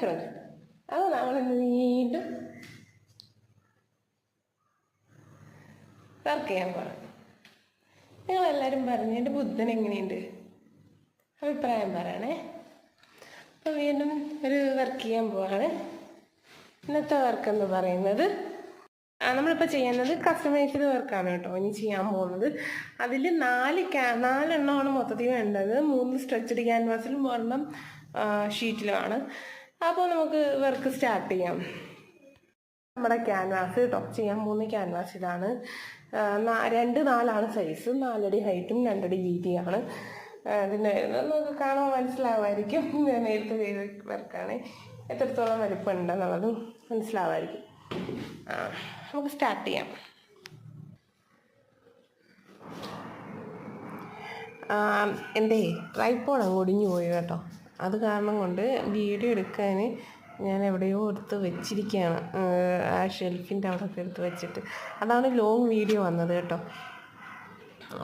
Friends, അത് നമ്മളിന്ന് വീണ്ടും വർക്ക് ചെയ്യാൻ പോകണം. നിങ്ങളെല്ലാവരും പറഞ്ഞു എൻ്റെ ബുദ്ധൻ എങ്ങനെയുണ്ട്, അഭിപ്രായം പറയണേ. അപ്പോൾ വീണ്ടും ഒരു വർക്ക് ചെയ്യാൻ പോവാണ്. ഇന്നത്തെ വർക്ക് എന്ന് പറയുന്നത് നമ്മളിപ്പോൾ ചെയ്യുന്നത് കസ്റ്റമൈസ്ഡ് വർക്കാണ് കേട്ടോ ഇനി ചെയ്യാൻ പോകുന്നത്. അതിൽ 4 എണ്ണമാണ് മൊത്തത്തിൽ വേണ്ടത്. 3 സ്ട്രെച്ചഡ് ക്യാൻവാസിലും 1 ഷീറ്റിലുമാണ്. അപ്പോൾ നമുക്ക് വർക്ക് സ്റ്റാർട്ട് ചെയ്യാം. നമ്മുടെ ക്യാൻവാസ് കേട്ടോ, ചെയ്യാൻ പോകുന്ന ക്യാൻവാസ് ഇതാണ്. 2-4 സൈസ്, 4 അടി ഹൈറ്റും 2 അടി വീതിയാണ് ഇതിന് വരുന്നത്. നമുക്ക് കാണാൻ മനസ്സിലാവുമായിരിക്കും. നേരത്തെ ചെയ്ത വർക്കാണ്, എത്രത്തോളം വലിപ്പമുണ്ടെന്നുള്ളത് മനസ്സിലാവുമായിരിക്കും. നമുക്ക് സ്റ്റാർട്ട് ചെയ്യാം. എൻ്റെ ട്രൈപോഡ് അങ്ങ് ഒടിഞ്ഞു പോയി കേട്ടോ. അത് കാരണം കൊണ്ട് വീഡിയോ എടുക്കാൻ ഞാൻ എവിടെയോ എടുത്ത് വെച്ചിരിക്കുകയാണ്. ആ ഷെൽഫിൻ്റെ അവിടെയൊക്കെ എടുത്ത് വെച്ചിട്ട് അതാണ് ലോങ് വീഡിയോ വന്നത് കേട്ടോ.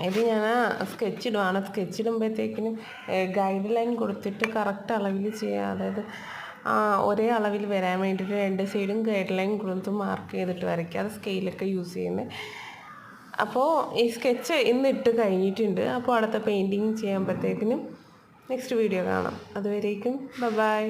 ഇത് ഞാൻ സ്കെച്ചിടുവാണ്. സ്കെച്ചിടുമ്പോഴത്തേക്കിനും ഗൈഡ് ലൈൻ കൊടുത്തിട്ട് കറക്റ്റ് അളവിൽ ചെയ്യുക. അതായത് ഒരേ അളവിൽ വരാൻ വേണ്ടിയിട്ട് 2 സൈഡും ഗൈഡ് ലൈൻ കൊടുത്ത് മാർക്ക് ചെയ്തിട്ട് വരയ്ക്കുക. അത് സ്കെയിലൊക്കെ യൂസ് ചെയ്യുന്നത്. അപ്പോൾ ഈ സ്കെച്ച് ഇന്ന് ഇട്ട് കഴിഞ്ഞിട്ടുണ്ട്. അപ്പോൾ അടുത്ത പെയിൻറ്റിങ് ചെയ്യുമ്പോഴത്തേക്കിനും നെക്സ്റ്റ് വീഡിയോ കാണാം. അതുവരേക്കും ബൈ.